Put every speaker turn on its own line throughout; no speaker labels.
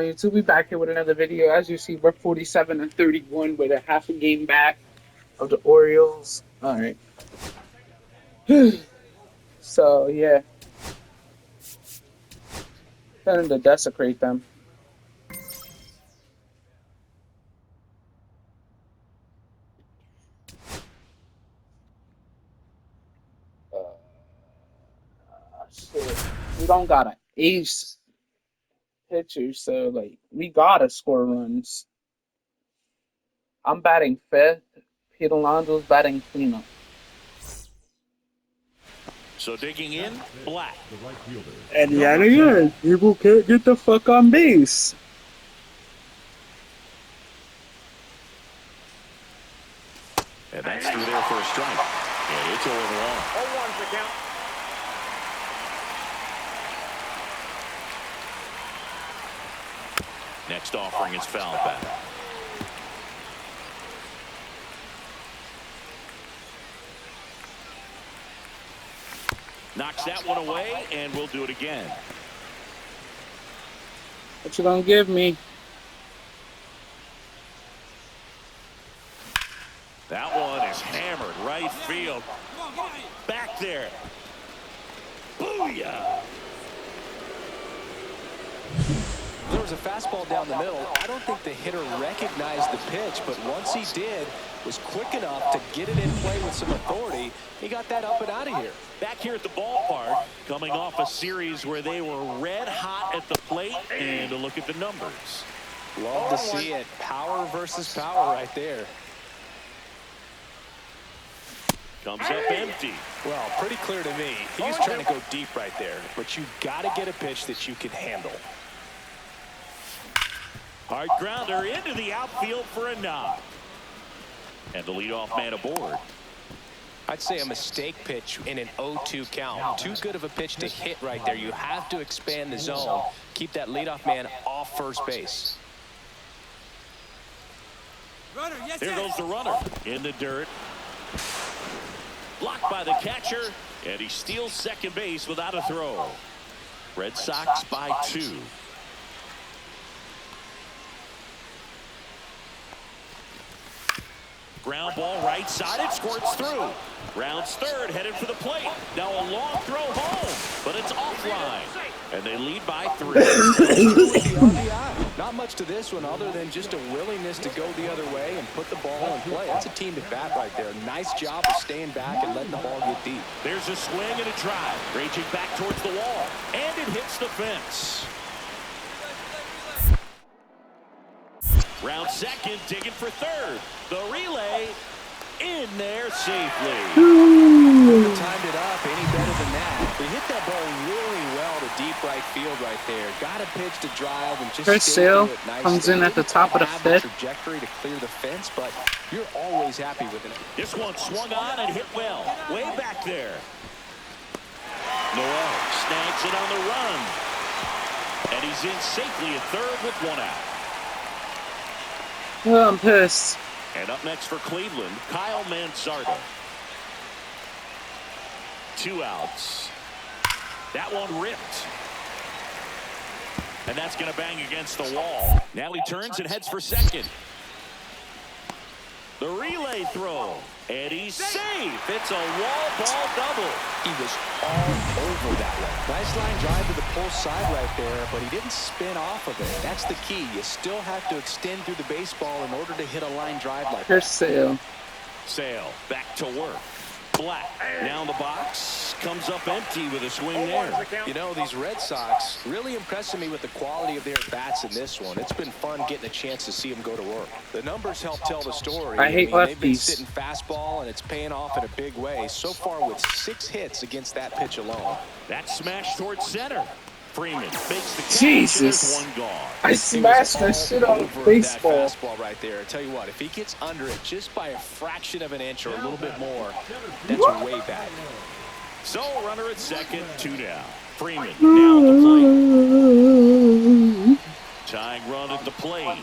on YouTube? We back here with another video. As you see, we're 47-31 with a half a game back of the Orioles. All right. So yeah, starting to desecrate them. Shit. We don't got an ace pitcher, so like we gotta score runs. I'm batting fifth. Pete Alonso's batting cleanup.
So digging in, Black.
And yet again, people can't get the fuck on base.
And that's through there for a strike. And it's 0-1.
0-1's the count.
Next offering is foul back. Knocks that one away, and we'll do it again.
What you gonna give me?
That one is hammered right field. Back there. Booyah!
There was a fastball down the middle. I don't think the hitter recognized the pitch, but once he did, was quick enough to get it in play with some authority. He got that up and out of here.
Back here at the ballpark, coming off a series where they were red hot at the plate, and a look at the numbers.
Love to see it. Power versus power right there.
Comes up empty.
Well, pretty clear to me. He was trying to go deep right there, but you got to get a pitch that you can handle.
Hard grounder into the outfield for a knock. And the leadoff man aboard.
I'd say a mistake pitch in an 0-2 count. Too good of a pitch to hit right there. You have to expand the zone. Keep that leadoff man off first base.
There goes the runner in the dirt. Blocked by the catcher, and he steals second base without a throw. Red Sox by 2. Ground ball right side, it squirts through. Rounds third, headed for the plate. Now a long throw home, but it's offline. And they lead by 3.
Not much to this one other than just a willingness to go the other way and put the ball in play. That's a team at bat right there. Nice job of staying back and letting the ball get deep.
There's a swing and a drive. Raging back towards the wall. And it hits the fence. Round second, digging for third. The relay in there safely.
Timed it up any better than that. He hit that ball really well to deep right field right there. Got a pitch to drive and just
Chris Sale comes in at the top of the fifth.
Trajectory to clear the fence, but you're always happy with it.
This one swung on and hit well. Way back there. Noel snags it on the run. And he's in safely at third with 1 out.
Oh, I'm pissed.
And up next for Cleveland, Kyle Mansarda. 2 outs. That one ripped. And that's going to bang against the wall. Now he turns and heads for second. The relay throw. And he's safe. It's a wall ball double.
He was all over that one. Nice line drive to the pull side right there, but he didn't spin off of it. That's the key. You still have to extend through the baseball in order to hit a line drive like that.
Here's Sale.
Sale back to work. Black now in the box, comes up empty with a swing there.
You know, these Red Sox really impressing me with the quality of their bats in this one. It's been fun getting a chance to see them go to work. The numbers help tell the story.
I hate
They've been
lefties.
sitting fastball, and it's paying off in a big way. So far with 6 hits against that pitch alone.
That smash towards center. Freeman fakes the catch.
Jesus.
And there's 1 gone.
I smashed that shit on baseball.
That fastball right there. I tell you what, if he gets under it just by a fraction of an inch or a little bit more, that's way back.
So runner at second, 2 down. Freeman down the plate. Tying run at the plate.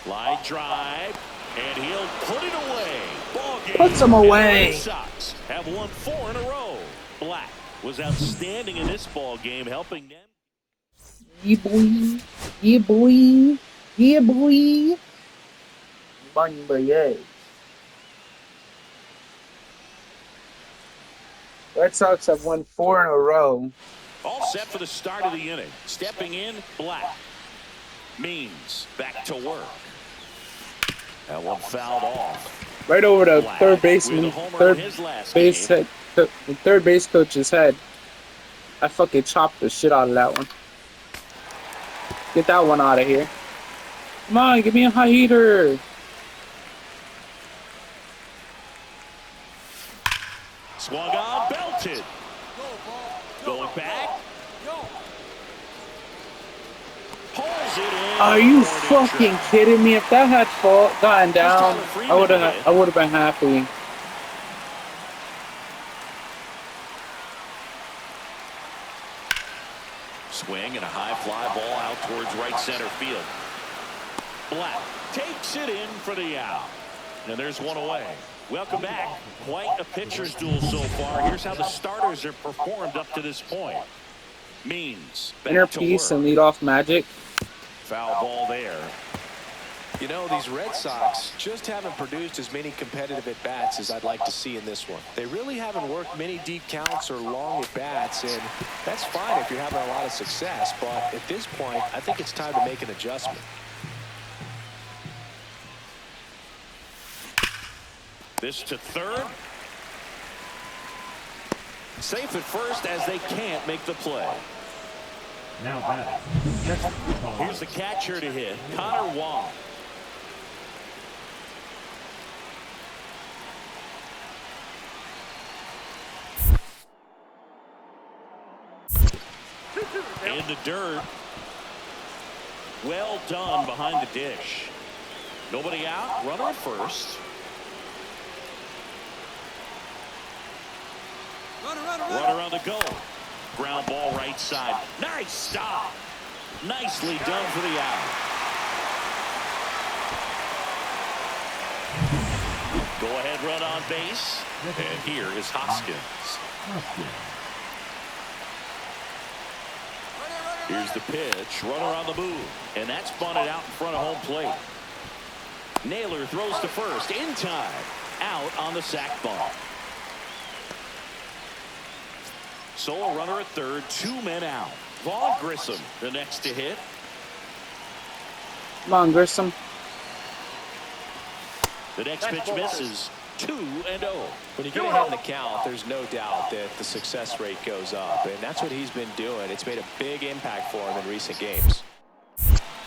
Line drive, and he'll put it away. Ball game.
Puts him away.
The Red Sox have won 4 in a row. Black was outstanding in this ball game, helping them.
Boy. Yeah, boy. Yeah, boy. Bang, boy, yeah. Red Sox have won 4 in a row.
All set for the start of the inning. Stepping in, Black. Means back to work. That one fouled off.
Right over the
Black
third
with a
baseman,
homer in his last
base
game.
head, the third base coach's head. I fucking chopped the shit out of that one. Get that one out of here. Come on, give me a high heater.
Swung on, belted. Going back. Pulls it in.
Are you
Warning
fucking
track.
kidding me? If that had gotten down,
Tyler Freeman to hit.
I would have been happy.
Swing and a high fly ball out towards right center field. Black takes it in for the out. And there's one away. Welcome back. Quite a pitcher's duel so far. Here's how the starters have performed up to this point. Means
Inner
back to
peace
work.
and leadoff magic.
Foul ball there.
You know, these Red Sox just haven't produced as many competitive at-bats as I'd like to see in this one. They really haven't worked many deep counts or long at-bats, and that's fine if you're having a lot of success, but at this point, I think it's time to make an adjustment.
This to third. Safe at first as they can't make the play.
Now batting.
Here's the catcher to hit, Connor Wong. In the dirt. Well done behind the dish. Nobody out. Runner at first. Runner on the go. Ground ball right side. Nice stop. Nicely done for the out. Go ahead run on base. And here is Hoskins. Here's the pitch. Runner on the move. And that's bunted out in front of home plate. Naylor throws to first in time. Out on the sac ball. So a runner at third, 2 men out. Vaughn Grissom, the next to hit.
Come on, Grissom.
The next pitch misses. 2-0.
When you get ahead in the count, there's no doubt that the success rate goes up, and that's what he's been doing. It's made a big impact for him in recent games.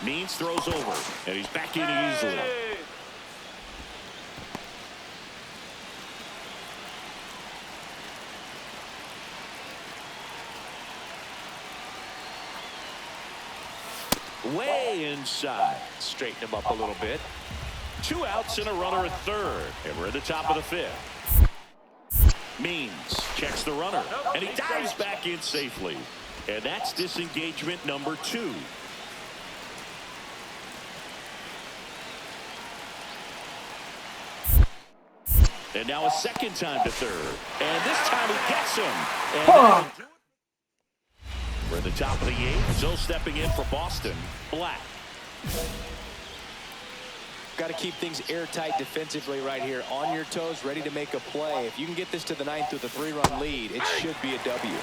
Means throws over, and he's back in easily. Way inside.
Straighten him up a little bit.
2 outs and a runner at third. And we're at the top of the 5th. Means checks the runner. And he dives back in safely. And that's disengagement number 2. And now a second time to third. And this time he gets him. And we're at the top of the 8th. So stepping in for Boston, Black.
Got to keep things airtight defensively right here. On your toes, ready to make a play. If you can get this to the 9th with a 3-run lead, it should be a W.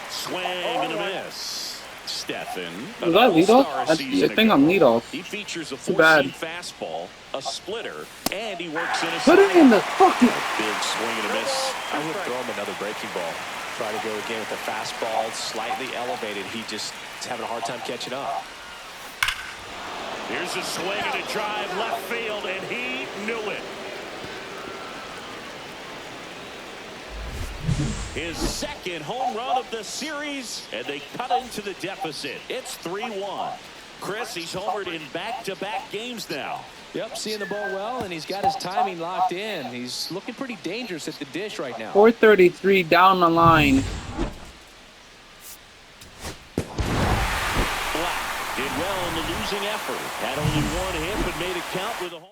Swing and a miss. Stephen.
Was that leadoff? I think I'm leadoff.
He features a
Too bad.
4-seam fastball, a splitter, and he works in a
Put it in the fucking.
big swing and a miss.
I would throw him another breaking ball. Try to go again with the fastball, slightly elevated. He just is having a hard time catching up.
Here's a swing and a drive left field, and he knew it. His second home run of the series, and they cut into the deficit. It's 3-1. Chris, he's homered in back-to-back games now.
Yep, seeing the ball well, and he's got his timing locked in. He's looking pretty dangerous at the dish right now.
433 down the line.
Black did well in the losing effort. Had only one hit, but made it count with a homer.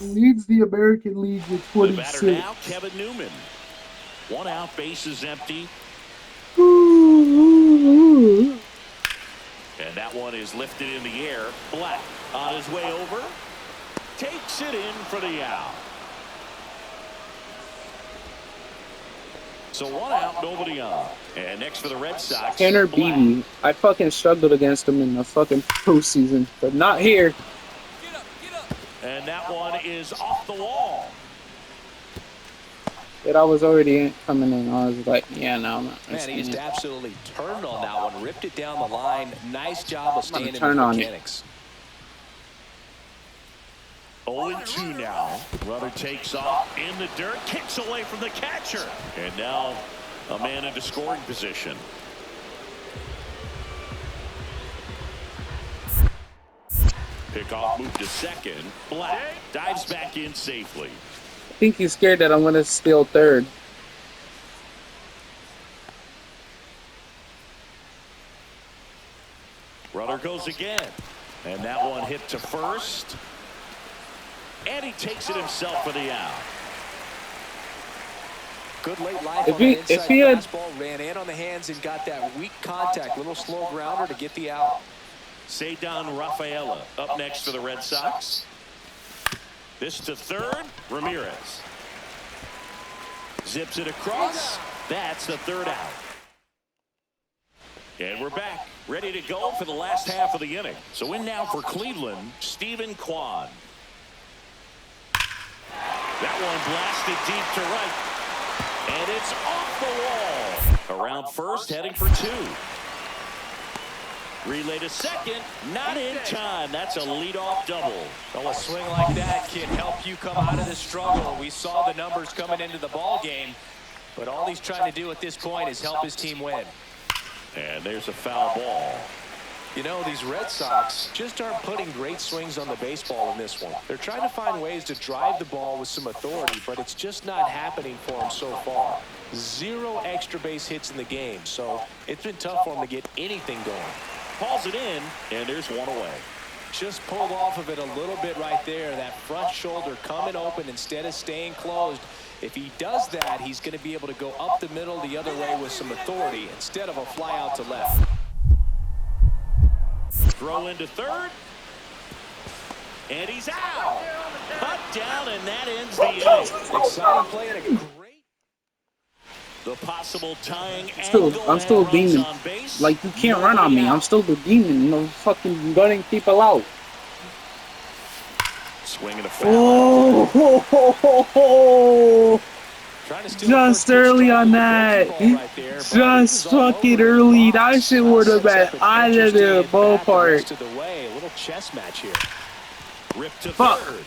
Leads the American League with
The batter
26.
now, Kevin Newman. 1 out, bases empty. And that one is lifted in the air. Black on his way over. Takes it in for the out. So 1 out, nobody on. And next for the Red Sox,
Tanner
Black.
Beebe. I fucking struggled against him in the fucking postseason, but not here.
And that one is off the wall.
But I was already coming in. I was like, yeah, no, I'm not
Man, he
risking
just
it.
absolutely turned on that one, ripped it down the line. Nice job of staying in
turn
the
on it.
mechanics.
0-2 now. Runner takes off in the dirt, kicks away from the catcher. And now a man into scoring position. Pickoff move to second. Black dives back in safely.
I think he's scared that I'm going to steal third.
Runner goes again. And that one hit to first. And he takes it himself for the out.
Good late life
If
on
he-
that inside
if he had-
fastball. Ran in on the hands and got that weak contact. Little slow grounder to get the out.
Cedar Rafaela up next for the Red Sox. This to third. Ramirez. Zips it across. That's the third out. And we're back. Ready to go for the last half of the inning. So in now for Cleveland, Stephen Kwan. That one blasted deep to right. And it's off the wall. Around first, heading for 2. Relay to second, not in time. That's a leadoff double.
Well, a swing like that can help you come out of this struggle. We saw the numbers coming into the ball game, but all he's trying to do at this point is help his team win.
And there's a foul ball.
You know, these Red Sox just aren't putting great swings on the baseball in this one. They're trying to find ways to drive the ball with some authority, but it's just not happening for them so far. 0 extra base hits in the game, so it's been tough for them to get anything going.
Calls it in, and there's one away.
Just pulled off of it a little bit right there. That front shoulder coming open instead of staying closed. If he does that, he's going to be able to go up the middle the other way with some authority instead of a fly out to left.
Throw into third. And he's out. Cut down, and that ends the inning.
Exciting play and a great...
The possible tying
I'm
angle
still
and runs
demon.
on base.
Like, you can't run on me. I'm still the demon. No fucking gunning people out.
Swing and a foul.
Oh,
Trying to steal
just
the first
early
pitch,
on
trying to
that.
get the ball right there, but
Just
he was all
fucking
over the
early.
box.
That shit would have been
Sets up an
out of
interesting
the
at-bat the
ballpark.
rest of the way. A little chess match here.
Ripped to
Fuck.
third.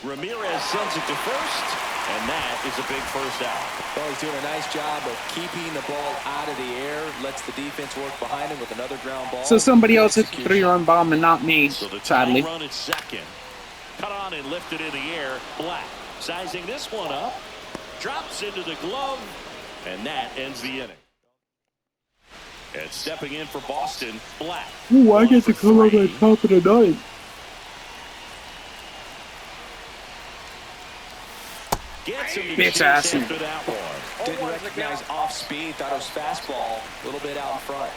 Ramirez sends it to first, and that is a big first out.
Well, he's doing a nice job of keeping the ball out of the air. Lets the defense work behind him with another ground ball.
So somebody
Good
else hit the
execution.
3-run bomb and not me,
So the
sadly.
tying run at second. Cut on and lifted in the air. Black sizing this one up. Drops into the glove, and that ends the inning. And stepping in for Boston, Black.
Ooh, I
One
get to
for
come up
three.
at top of the ninth.
Gets him to
Bitch
chase
ass.
after that one.
Didn't recognize off speed. Thought it was fastball. A little bit out in front.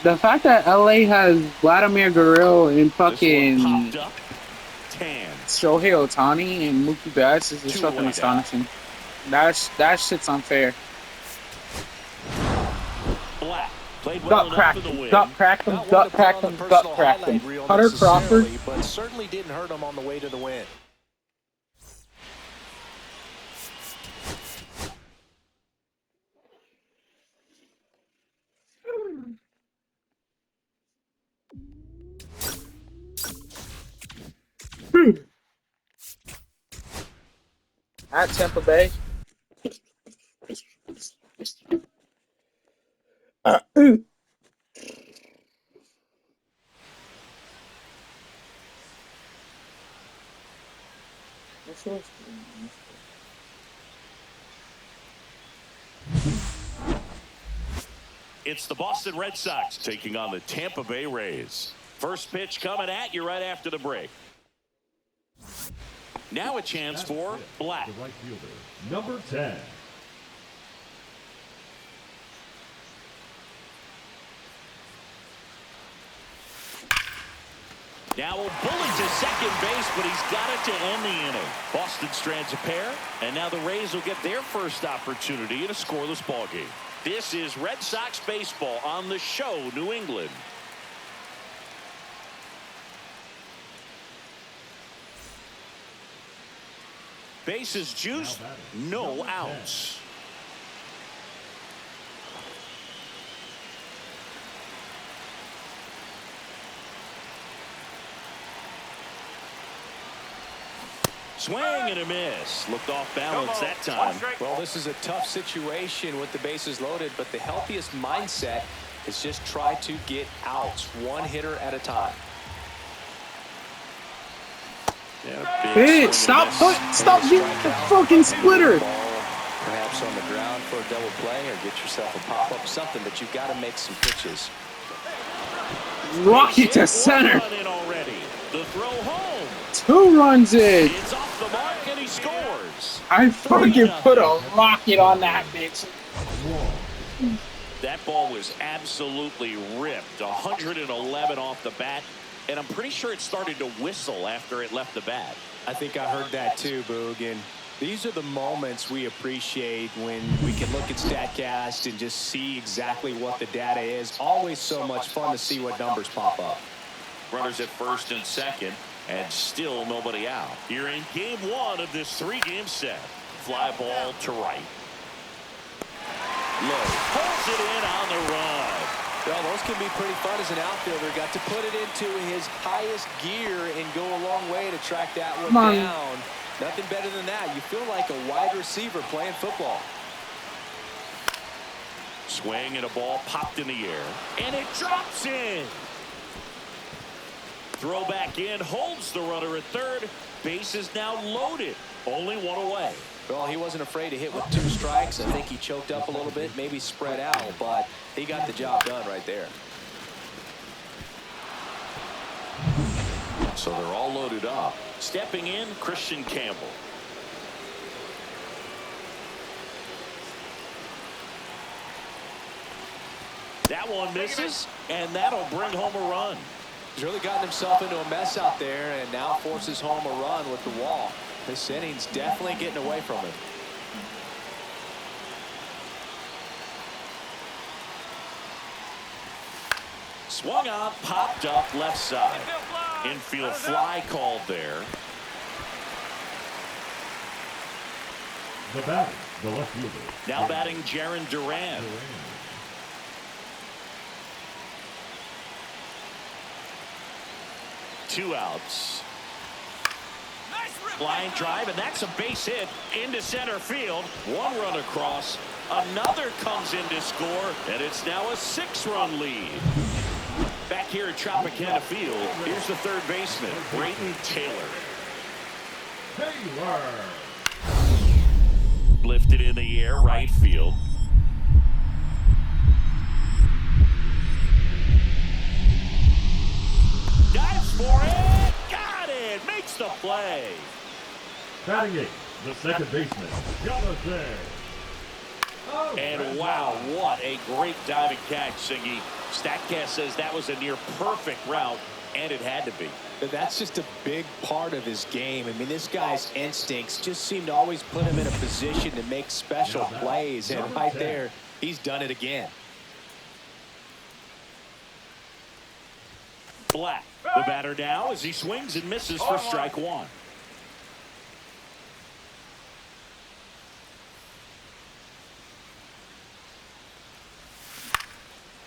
The fact that LA has Vladimir Guerrero and
This one
fucking
popped up. Tan.
Shohei Ohtani and Mookie Betts is just
Two
fucking
away
astonishing. That shit's unfair.
Black played well
Gut
enough
cracked
in the
him,
win.
gut cracked him,
Not one
gut
to put
cracked
on
him,
the
gut
personal
cracked him.
highlight reel
Hunter Crawford.
necessarily, but certainly didn't hurt him on the way to the win.
At Tampa Bay.
It's the Boston Red Sox taking on the Tampa Bay Rays. First pitch coming at you right after the break. Now a chance for Black.
The right fielder, number 10.
Now a bullet to second base, but he's got it to end the inning. Boston strands a pair, and now the Rays will get their first opportunity in a scoreless ball game. This is Red Sox baseball on the show, New England. Bases juiced, no outs. Swing and a miss. Looked off balance that time.
Well, this is a tough situation with the bases loaded, but the healthiest mindset is just try to get outs, one hitter at a time.
Yeah,
Hey, stop getting the fucking splitter.
Perhaps on the ground for a double play, or get yourself a pop-up, something, but you've got to make some pitches.
Rocket to center.
Already. The throw home.
2 runs in.
It's off the mark and he scores.
I fucking put a rocket on that bitch.
That ball was absolutely ripped. 111 off the bat. And I'm pretty sure it started to whistle after it left the bat.
I think I heard that too, Boog. And these are the moments we appreciate when we can look at StatCast and just see exactly what the data is. Always so much fun to see what numbers pop up.
Runners at first and second, and still nobody out. Here in game 1 of this 3-game set. Fly ball to right. Low. Pulls it in on the run.
Well, those can be pretty fun as an outfielder. Got to put it into his highest gear and go a long way to track that one down. Nothing better than that. You feel like a wide receiver playing football.
Swing and a ball popped in the air. And it drops in. Throw back in, holds the runner at third. Base is now loaded. Only one away.
Well, he wasn't afraid to hit with 2 strikes. I think he choked up a little bit, maybe spread out, but he got the job done right there.
So they're all loaded up. Stepping in, Christian Campbell. That one misses, and that'll bring home a run.
He's really gotten himself into a mess out there and now forces home a run with the wall. This inning's definitely getting away from him.
Swung on, popped up left side. Infield fly called there.
The batter, the left fielder.
Now batting Jarren Duran. 2 outs. Line drive, and that's a base hit into center field. 1 run across. Another comes in to score, and it's now a 6-run lead. Back here at Tropicana Field, here's the third baseman, Brayton Taylor. Lifted in the air, right field. Dives for it, got it, makes the play.
Batting 8, the second baseman, Jonathan.
And wow, what a great diving catch, Singy. StatCast says that was a near perfect route, and it had to be.
That's just a big part of his game. I mean, this guy's instincts just seem to always put him in a position to make special plays, and right there, he's done it again.
Black, the batter now as he swings and misses for strike 1.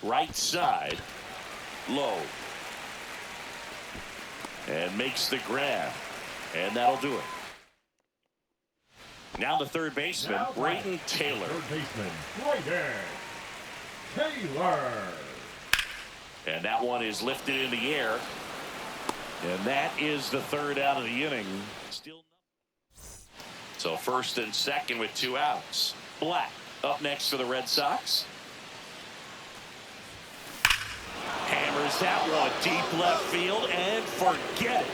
Right side, low. And makes the grab. And that'll do it. Now the third baseman, Brayton Taylor.
Third baseman, Brayton Taylor.
And that one is lifted in the air. And that is the third out of the inning. Still nothing. So first and second with 2 outs. Black up next for the Red Sox. Hits that one deep left field and forget it.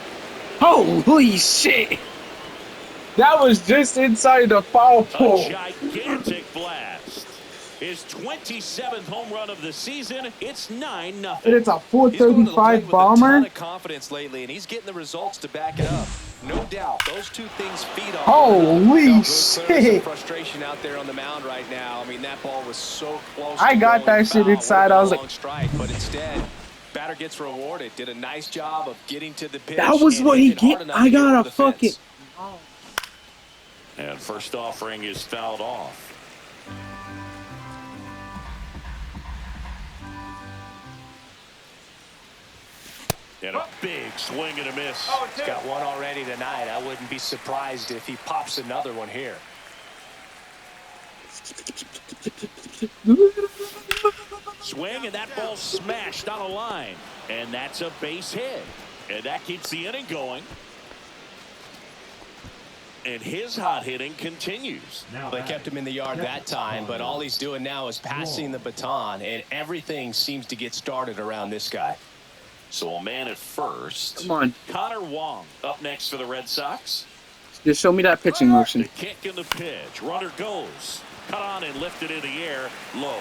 Holy shit! That was just inside the foul
A
pole.
gigantic blast. His 27th home run of the season. It's 9-0.
And it's a
He's going to the plate
435
with a ton
bomber.
of confidence lately, and he's getting the results to back it up. No doubt, those two things feed on
Holy
one another. Clearly some
shit!
frustration out there on the mound right now. I mean, that ball was so close.
I
to
got
going
that shit
foul.
inside.
Would've
I
been
was
a
like,
long strike, but instead, batter gets rewarded. Did a nice job of getting to the pitch.
that was
and
what
hit
he
it hard
get.
enough
I
to get
got
over
a
the
fucking.
fence.
And first offering is fouled off. And a big swing and a miss.
He's got one already tonight. I wouldn't be surprised if he pops another one here.
Swing, and that ball smashed on a line. And that's a base hit. And that keeps the inning going. And his hot hitting continues.
They kept him in the yard that time, but all he's doing now is passing the baton, and everything seems to get started around this guy.
So a man at first.
Come on.
Connor Wong up next for the Red Sox.
Just show me that pitching motion.
The kick and the pitch. Runner goes. Cut on and lifted in the air. Low.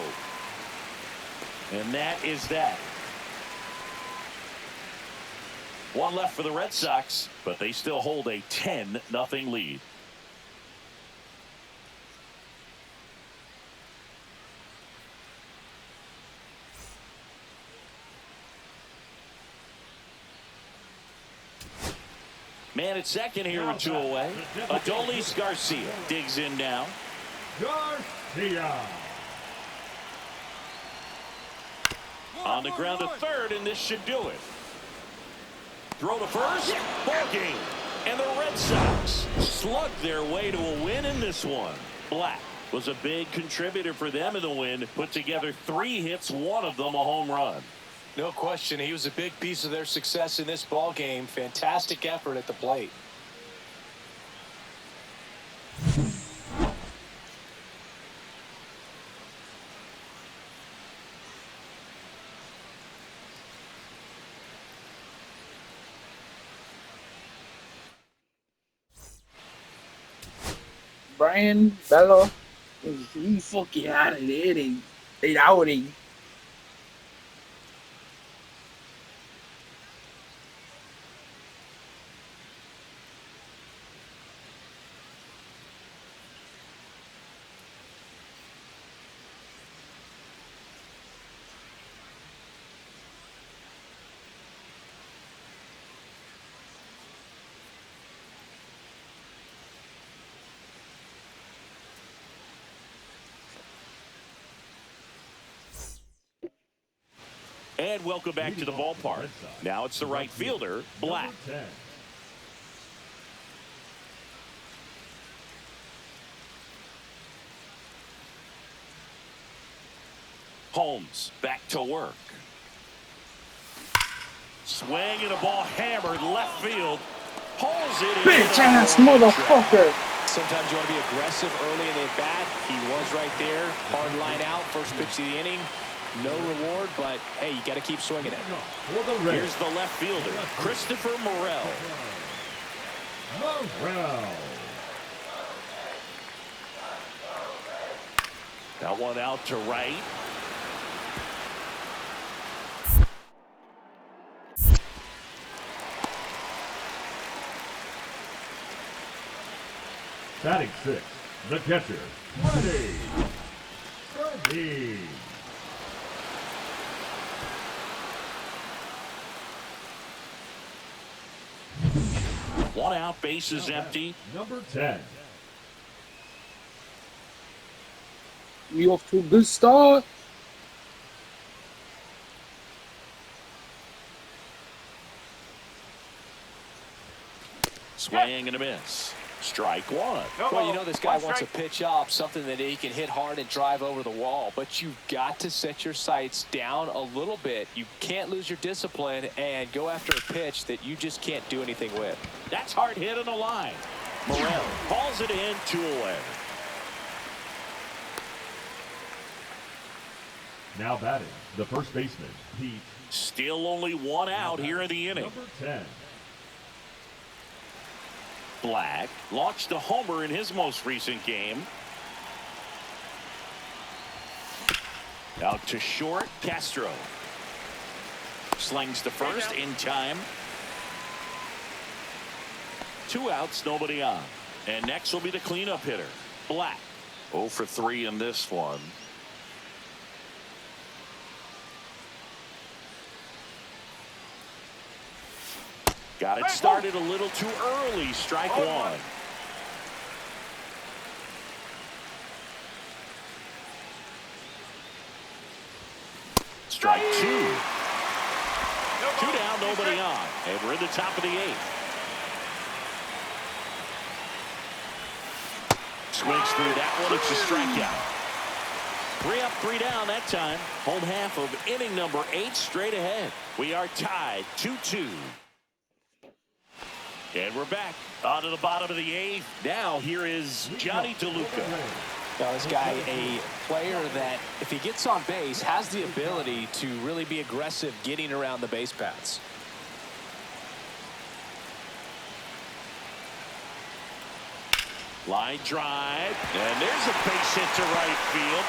And that is that. One left for the Red Sox, but they still hold a 10-0 lead. Man at second here with two away. Adolis Garcia digs in now.
Garcia.
On the ground to third, and this should do it. Throw to first, ball game. And the Red Sox slug their way to a win in this one. Black was a big contributor for them in the win. Put together 3 hits, one of them a home run.
No question, he was a big piece of their success in this ball game. Fantastic effort at the plate.
Brian Bello, he fucking out of there. They outing.
And welcome back to the ballpark. Now it's the right fielder, Black. Holmes back to work. Swing and a ball hammered left field. Pulls it in.
Bitch ass motherfucker.
Sometimes you want to be aggressive early in the at-bat. He was right there. Hard line out. First pitch of the inning. No reward, but, hey, you got to keep swinging it.
Here's the left fielder, Christopher Morel. That one out to right.
Batting 6, the catcher, Freddie.
One out, base is empty.
Number 10.
We off to a good start.
Swing and a miss. Strike one.
Well, you know this guy wants to pitch up, something that he can hit hard and drive over the wall, but you've got to set your sights down a little bit. You can't lose your discipline and go after a pitch that you just can't do anything with.
That's hard hit on the line. Morel calls it in, 2 away.
Now batting, the first baseman, Pete.
Still only one out here in the inning.
Number 10.
Black launched a homer in his most recent game. Out to short, Castro. Slings to first in time. 2 outs, nobody on. And next will be the cleanup hitter, Black. 0 for 3 in this one. Got it started a little too early. Strike 1. Strike 2. 2 down, nobody on. And we're in the top of the 8th. Swings through that one. It's a strikeout. 3 up, 3 down that time. Home half of inning number 8 straight ahead. We are tied 2-2. And we're back on to the bottom of the 8th. Now here is Johnny DeLuca.
Now this guy, a player that if he gets on base has the ability to really be aggressive getting around the base paths.
Line drive, and there's a base hit to right field.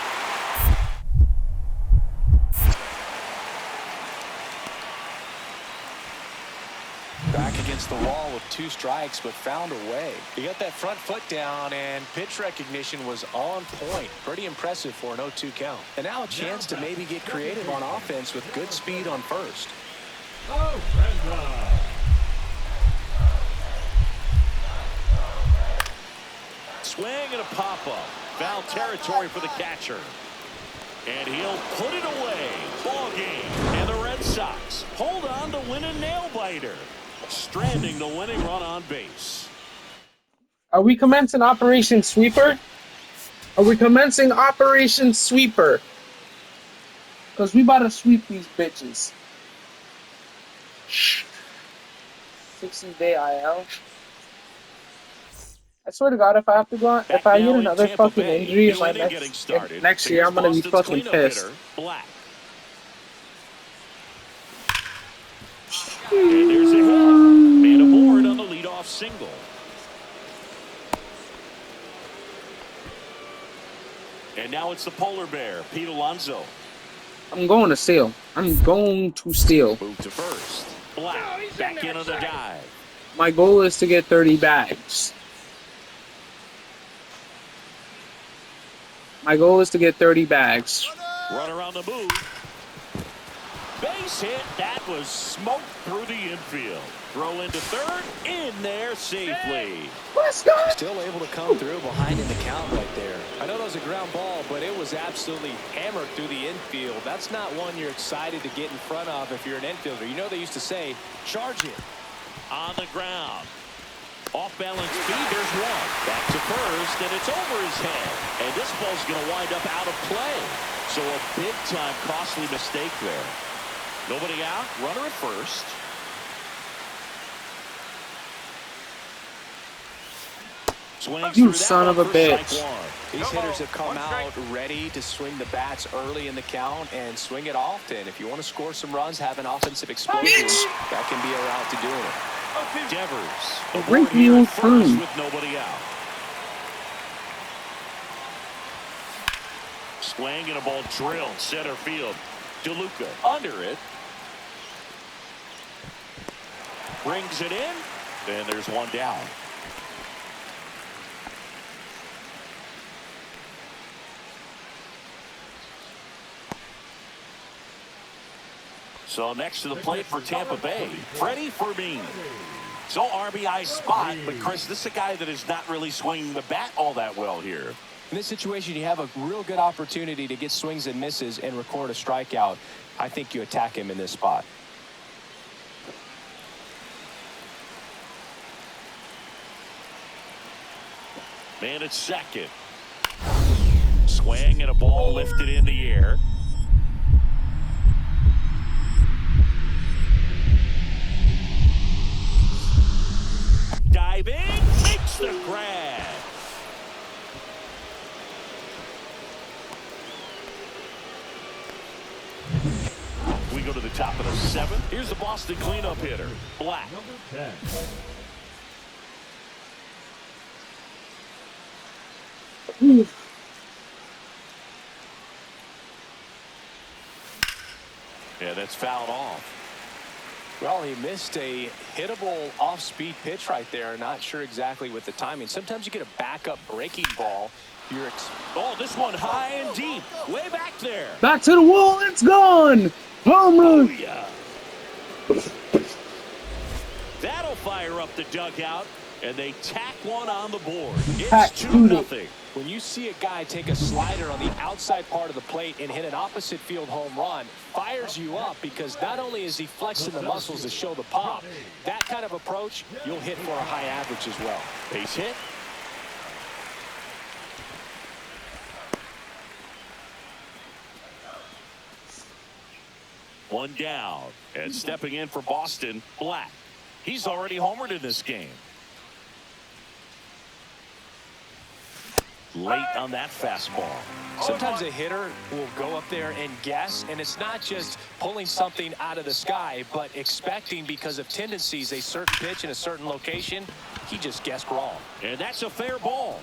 Back against the wall with 2 strikes, but found a way. He got that front foot down, and pitch recognition was on point. Pretty impressive for an 0-2 count. And now a chance to maybe get creative on offense with good speed on first.
Oh, Brenda.
Swing and a pop-up. Foul territory for the catcher. And he'll put it away. Ball game. And the Red Sox hold on to win a nail-biter, stranding the winning run on base.
Are we commencing Operation Sweeper? Are we commencing Operation Sweeper? Because we about to sweep these bitches. 60-day IL. I swear to God, if I have to go on, if I get another fucking injury in my next year, I'm gonna be fucking pissed.
Black. And there's a hit. Man aboard on the leadoff single. And now it's the polar bear, Pete Alonso.
I'm going to steal. I'm going to steal.
Move to first. Black back in on the dive.
My goal is to get 30 bags. My goal is to get 30 bags.
Run around the move. Base hit. That was smoked through the infield. Throw into third. In there safely.
Let's go.
Still able to come through behind in the count right there. I know that was a ground ball, but it was absolutely hammered through the infield. That's not one you're excited to get in front of if you're an infielder. You know they used to say, charge it.
On the ground. Off balance feed, there's one. Back to first, and it's over his head. And this ball's going to wind up out of play. So a big-time costly mistake there. Nobody out, runner at first. Swings
You
through that
son
one
of a
for
bitch.
strike 1.
These hitters have come out ready to swing the bats early in the count and swing it often. If you want to score some runs, have an offensive explosion, that can be a route to doing it.
Devers
Great
aboard here
deal
at first
through.
with nobody out. Swing and a ball drilled center field. DeLuca under it. Brings it in. And there's one down. So next to the plate for Tampa Bay, Freddie Fermin. So RBI spot, but Chris, this is a guy that is not really swinging the bat all that well here.
In this situation, you have a real good opportunity to get swings and misses and record a strikeout. I think you attack him in this spot.
Man at second. Swing and a ball lifted in the air. Diving, makes the grab. we go to the top of the 7th. Here's the Boston cleanup hitter, Black.
Number 10.
Yeah, that's fouled off.
Well, he missed a hittable off-speed pitch right there. Not sure exactly with the timing. Sometimes you get a backup breaking ball.
Oh, this one high and deep, way back there.
Back to the wall. It's gone. Home run.
Oh, yeah. That'll fire up the dugout, and they tack one on the board. It's 2-0.
When you see a guy take a slider on the outside part of the plate and hit an opposite field home run, fires you up because not only is he flexing the muscles to show the pop, that kind of approach, you'll hit for a high average as well.
Base hit. One down, and stepping in for Boston, Black. He's already homered in this game. Late on that fastball.
Sometimes a hitter will go up there and guess, and it's not just pulling something out of the sky, but expecting because of tendencies a certain pitch in a certain location. He just guessed wrong.
And that's a fair ball.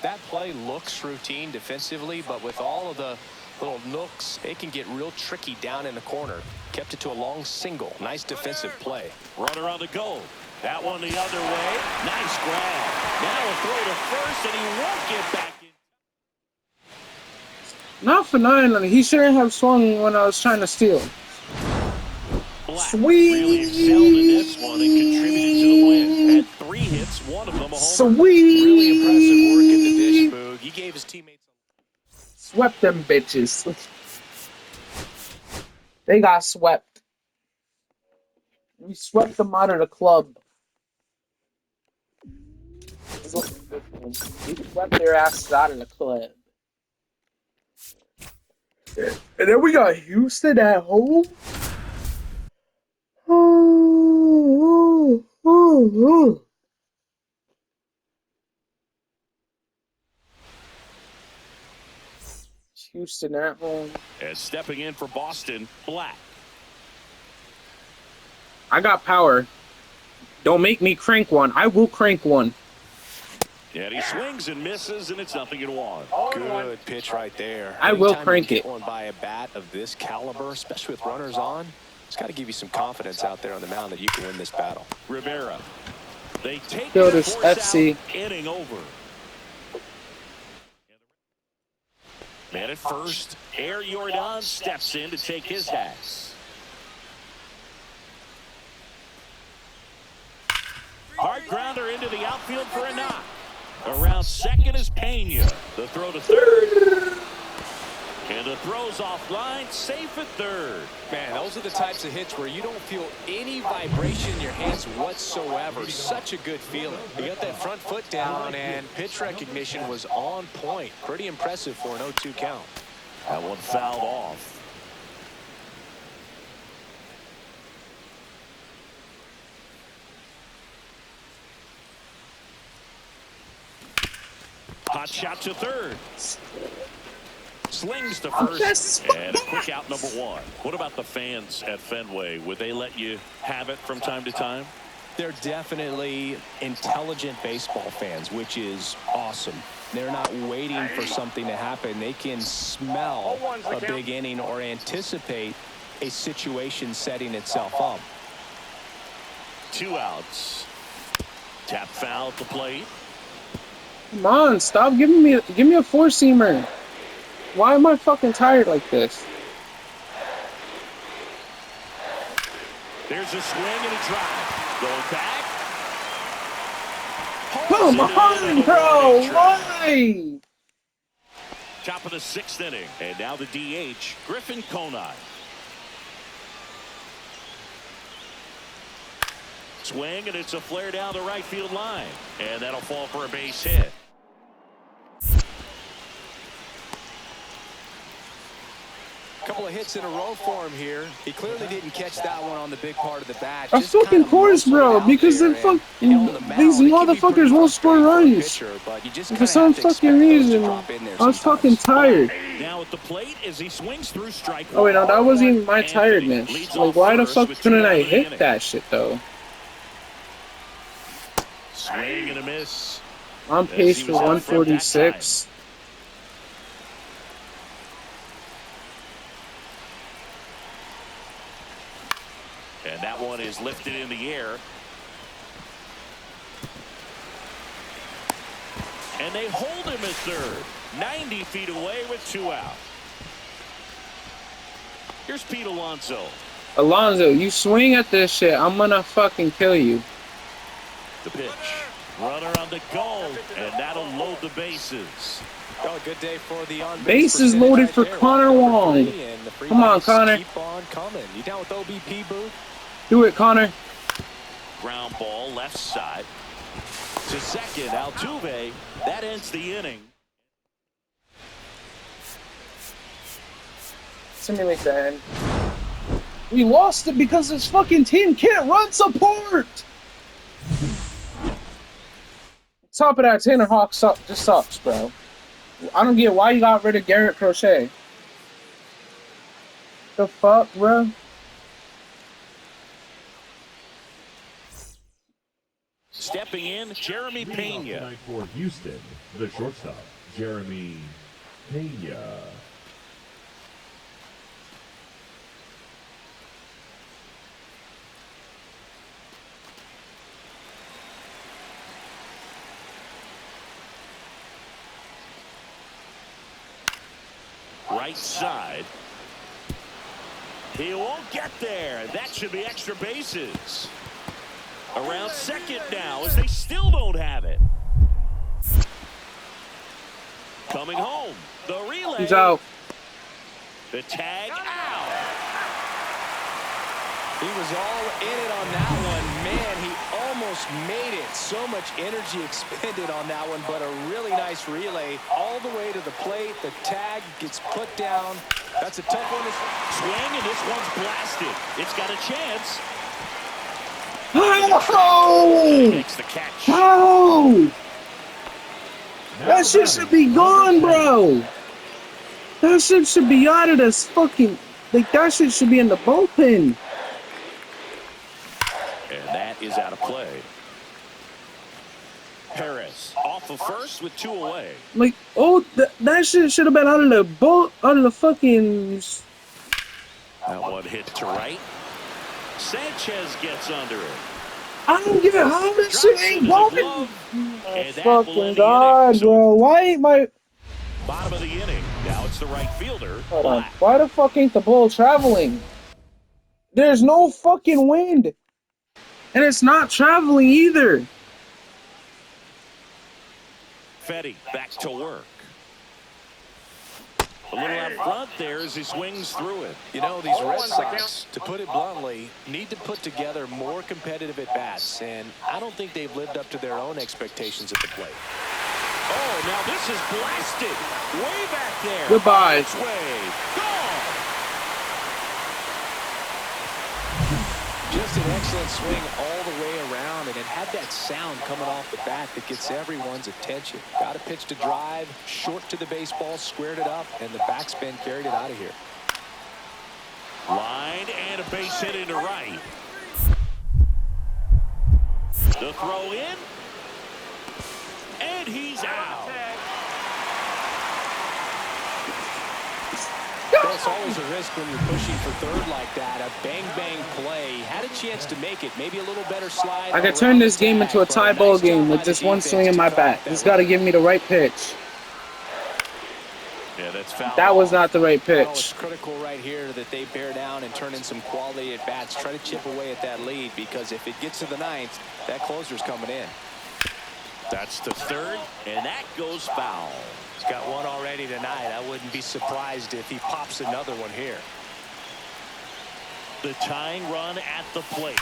That play looks routine defensively, but with all of the little nooks, it can get real tricky down in the corner. Kept it to a long single. Nice defensive play.
Runner on the go. That one the other way. Nice grab. Now a throw to first, and he won't get back in.
Not for nothing. He shouldn't have swung when I was trying to steal.
Black
Sweet.
really excelled in this one and contributed to the win. Had 3 hits, one of them a homer.
Sweet.
Really impressive work at the dish, Boog. He gave his teammates
Swept them bitches. They got swept. We swept them out of the club. We swept their asses out of the club. And then we got Houston at home. Houston at home.
And stepping in for Boston, Black.
I got power. Don't make me crank one. I will crank one.
And he swings and misses, and it's 0-1.
good pitch right there.
I will
Anytime
crank
you
it.
get one by a bat of this caliber, especially with runners on, it's got to give you some confidence out there on the mound that you can win this battle.
Rivera. They take
Go
the
to
force
FC.
out, inning over. Man at first, Air Jordan steps in to take his hat. Hard grounder into the outfield for a knock. Around second is Pena. The throw to third. And the throw's offline, safe at third.
Man, those are the types of hits where you don't feel any vibration in your hands whatsoever. Such a good feeling. You got that front foot down, and pitch recognition was on point. Pretty impressive for an 0-2 count.
That one fouled off. Hot shot to third. Slings to first, and a quick out number 1. What about the fans at Fenway? Would they let you have it from time to time?
They're definitely intelligent baseball fans, which is awesome. They're not waiting for something to happen. They can smell a big inning or anticipate a situation setting itself up.
2 outs. Tap foul at the plate.
Come on, stop giving me a four-seamer. Why am I fucking tired like this?
There's a swing and a drive. Going back.
Come on, bro. Why?
Top of the 6th inning. And now the DH, Griffin Conine. Swing, and it's a flare down the right field line. And that'll fall for a base hit.
A couple of hits in a row for him here. He clearly didn't catch that one on the big part of the bat.
Of fucking course, bro, because these motherfuckers won't score runs. For some fucking reason, I was fucking tired.
Now at the plate as he swings through strike.
Oh wait, no, that wasn't even my tiredness. Like, why the fuck couldn't I hit that shit though?
Swing and a miss.
On pace for 146.
And that one is lifted in the air. And they hold him at third. 90 feet away with 2 out. Here's Pete Alonso.
Alonso, you swing at this shit, I'm gonna fucking kill you.
The pitch. Runner on the go. And that'll load the bases.
Oh, good day for the on
bases loaded for Connor Wong. Come on, Connor.
Keep on coming. You down with OBP, Boo?
Do it, Connor.
Ground ball left side. To second, Altuve. That ends the inning.
Simulate the end. We lost it because this fucking team can't run support. Top of that, Tanner Hawk just sucks, bro. I don't get why you got rid of Garrett Crochet. The fuck, bro?
Stepping in, Jeremy Pena.
Tonight for Houston, the shortstop, Jeremy Pena.
Right side. He won't get there. That should be extra bases. Around second now as they still don't have it. Coming home. The relay.
He's out.
The tag out.
He was all in it on that one. Man, he almost made it. So much energy expended on that one, but a really nice relay all the way to the plate. The tag gets put down. That's a tough one to
swing, and this one's blasted. It's got a chance.
Oh!
Makes the catch.
Oh! That shit should be gone, bro. That shit should be out of this fucking... Like, that shit should be in the bullpen.
And that is out of play. Perez off of first with 2 away.
Like, oh, that shit should have been out of the fucking...
That one hit to right. Sanchez gets under it.
I don't give a how this shit ain't going. Oh, fucking God, bro. Why ain't my...
Bottom of the inning. Now it's the right fielder.
Hold on. Why the fuck ain't the ball traveling? There's no fucking wind. And it's not traveling either.
Fetty back to work. A little out front there as he swings through it.
You know, these Red Sox, to put it bluntly, need to put together more competitive at-bats, and I don't think they've lived up to their own expectations at the plate.
Oh, now this is blasted. Way back there.
Goodbye.
Gone.
Just an excellent swing all the way around, and it had that sound coming off the bat that gets everyone's attention. Got a pitch to drive, short to the baseball, squared it up, and the backspin carried it out of here.
Line and a base hit into right. The throw in. And he's out.
Well, it's always a risk when you're pushing for third like that. A bang-bang play. Had a chance to make it. Maybe a little better slide.
I could turn this game into a tie ball game with just one swing in my bat. He's got to give me the right pitch.
Yeah, that's foul.
That was not the right pitch.
Well, it's critical right here that they bear down and turn in some quality at-bats. Try to chip away at that lead, because if it gets to the ninth, that closer's coming in.
That's the third, and that goes foul.
He's got one already tonight. I wouldn't be surprised if he pops another one here.
The tying run at the plate.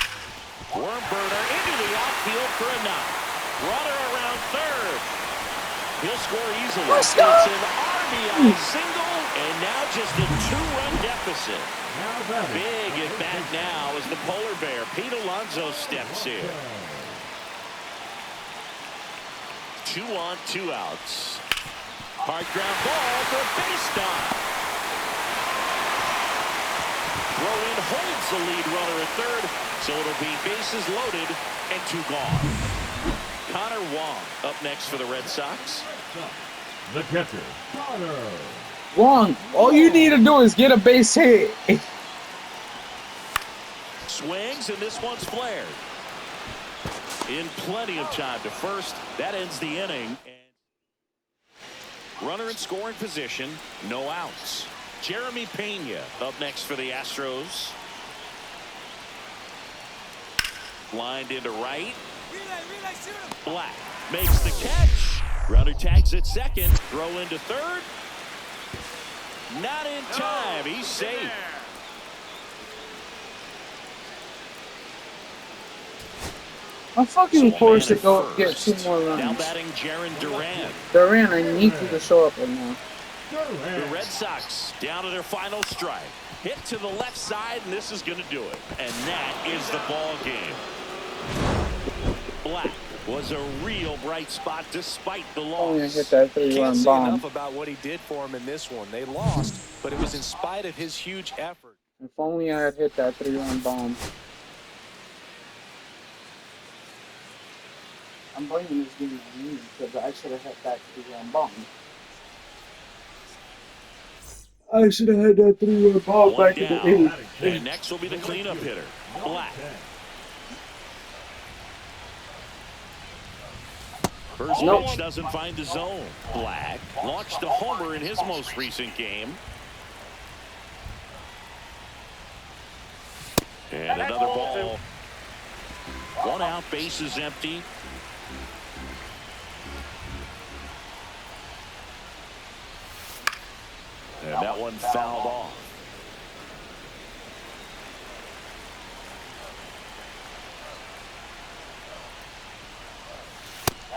Worm burner into the outfield for a knock. Runner around third. He'll score easily.
Let's go!
It's an RBI single, and now just a 2-run deficit. deficit.
Now batting.
Big at bat now as the polar bear, Pete Alonso, steps in. 2 on, 2 outs. Hard ground ball for a base stop. Throw in holds the lead runner at third, so it'll be bases loaded and 2 gone. Connor Wong up next for the Red Sox.
The catcher, Connor.
Wong, all you need to do is get a base hit.
Swings, and this one's flared. In plenty of time to first. That ends the inning. Runner in scoring position, no outs. Jeremy Pena up next for the Astros. Lined into right. Black makes the catch. Runner tags at second. Throw into third. Not in time. He's safe.
I'm fucking forced to go get 2 more
Now
runs.
batting Jaron Duran.
Duran, I need you to show up right now.
The Red Sox down to their final strike. Hit to the left side, and this is going to do it. And that is the ball game. Black was a real bright spot despite the
Only
loss.
hit that
Can't
3-run
say
bomb.
enough about what he did for him in this one. They lost, but it was in spite of his huge effort.
If only I had hit that 3-run bomb. I'm blaming this game on me because I should have hit that 3-run bomb. I should have had that 3-run bomb
One
back in the
down.
day.
And next will be the cleanup hitter, Black. First pitch doesn't find the zone. Black launched a homer in his most recent game. And another ball. 1 out, bases empty. And that one fouled off.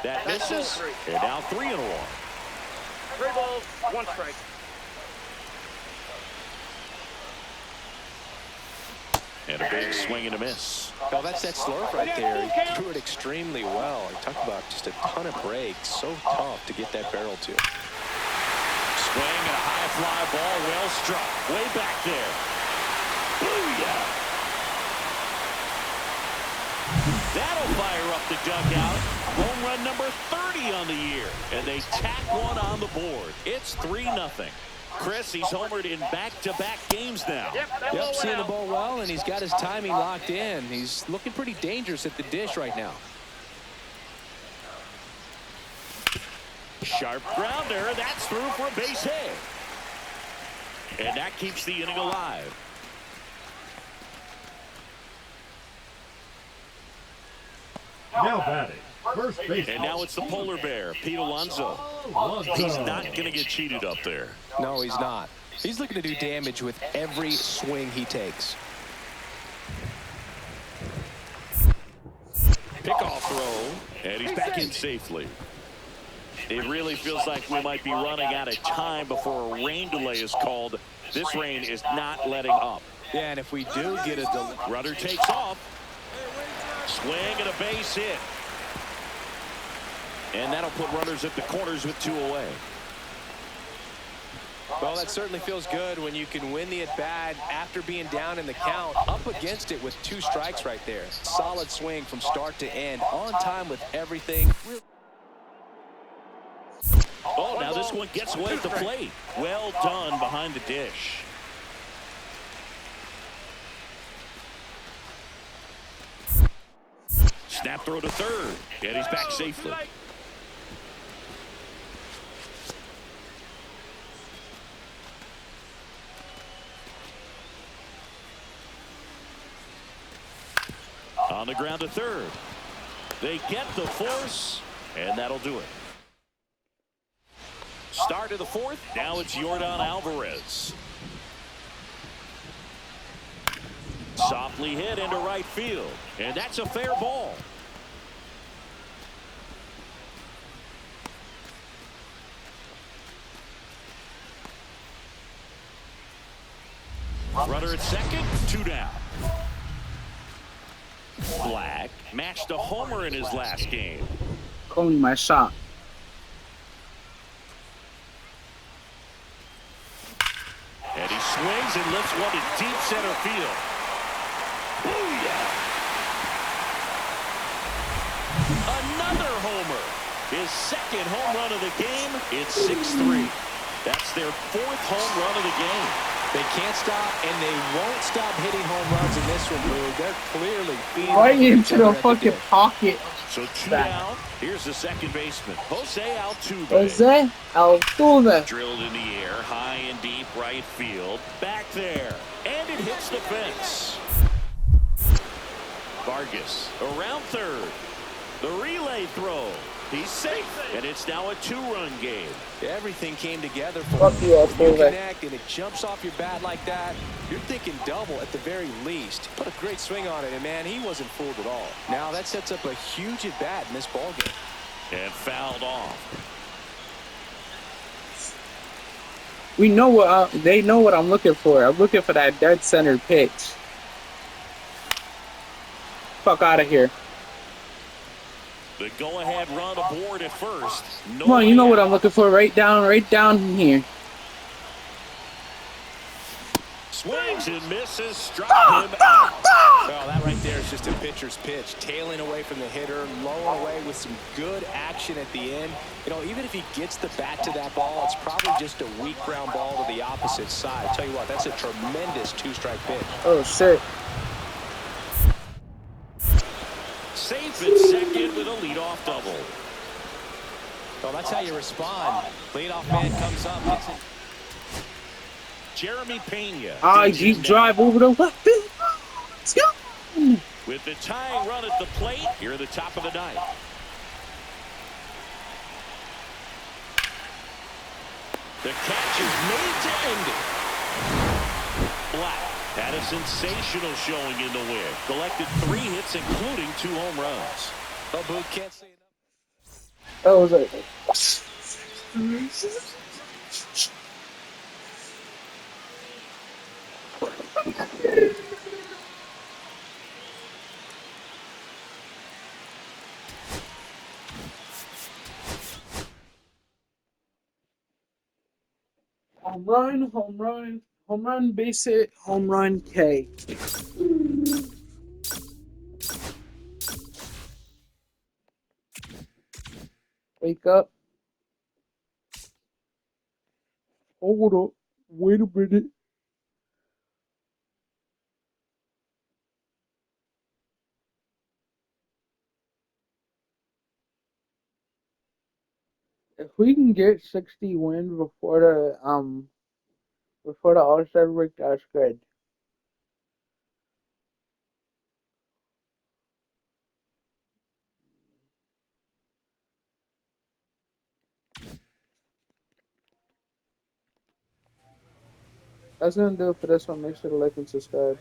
That misses. And now 3-1.
3 balls, 1 strike.
And a big swing and a miss.
Well, that's that slurve right there. He threw it extremely well. He talked about just a ton of breaks. So tough to get that barrel to.
Swing and a high fly ball, well struck. Way back there. Booyah! That'll fire up the dugout. Home run number 30 on the year. And they tack one on the board. It's 3-0. Chris, he's homered in back-to-back games now.
Yep, seeing the ball well, and he's got his timing locked in. He's looking pretty dangerous at the dish right now.
Sharp grounder. That's through for a base hit. And that keeps the inning alive.
Now batting. First base.
And now it's the polar bear, Pete Alonso. He's not going to get cheated up there.
No, he's not. He's looking to do damage with every swing he takes.
Pickoff throw, and he's back in safely. It really feels like we might be running out of time before a rain delay is called. This rain is not letting up.
Yeah, and if we do get a delay.
Runner takes off. Swing and a base hit. And that'll put runners at the corners with 2 away.
Well, that certainly feels good when you can win the at-bat after being down in the count, up against it with 2 strikes right there. Solid swing from start to end, on time with everything.
Oh, now this one gets away at the plate. Well done behind the dish. Snap throw to third, and he's back safely. On the ground to third. They get the force, and that'll do it. Start of the 4th. Now it's Yordan Alvarez. Softly hit into right field. And that's a fair ball. Runner at second, 2 down. Black matched a homer in his last game.
Calling my shot.
And he swings and lifts one to deep center field. Booyah! Another homer. His second home run of the game. It's 6-3. That's their 4th home run of the game.
They can't stop, and they won't stop hitting home runs in this one, Boo. They're clearly feeding
Right
off each
into
other
the
at
fucking
bit.
pocket.
So 2 down. Here's the second baseman, Jose Altuve.
Jose Altuve.
Drilled in the air, high and deep right field. Back there. And it hits the fence. Vargas around third. The relay throw. He's safe. And it's now a 2-run game.
Everything came together for
Fuck
him.
you,
When you
Altuve.
connect and it jumps off your bat like that, you're thinking double at the very least. Put a great swing on it, and man, he wasn't fooled at all. Now that sets up a huge at bat in this ballgame.
And fouled off.
We know what they know what I'm looking for. I'm looking for that dead center pitch. Fuck out of here.
The go-ahead run aboard at first. No
Come on, you know
way
what
out.
I'm looking for. Right down here.
Swings and misses. Struck him out.
Well, that right there is just a pitcher's pitch. Tailing away from the hitter, lowering away with some good action at the end. You know, even if he gets the bat to that ball, it's probably just a weak ground ball to the opposite side. Tell you what, that's a tremendous 2-strike pitch.
Oh shit.
Safe at second with a leadoff double.
Well, that's how you respond. Leadoff man comes up. Gets it.
Jeremy Pena.
You drive over the left field. Let's go.
With the tying run at the plate, here at the top of the 9th. The catch is made to end it. Black had a sensational showing in the win. Collected 3 hits, including 2 home runs.
Well, Boo can't say enough.
That was it. Home run, base hit, home run, K. Wake up. Hold up. Wait a minute. If we can get 60 wins before the All-Star break, that's good. That's gonna do it for this one. Make sure to like and subscribe.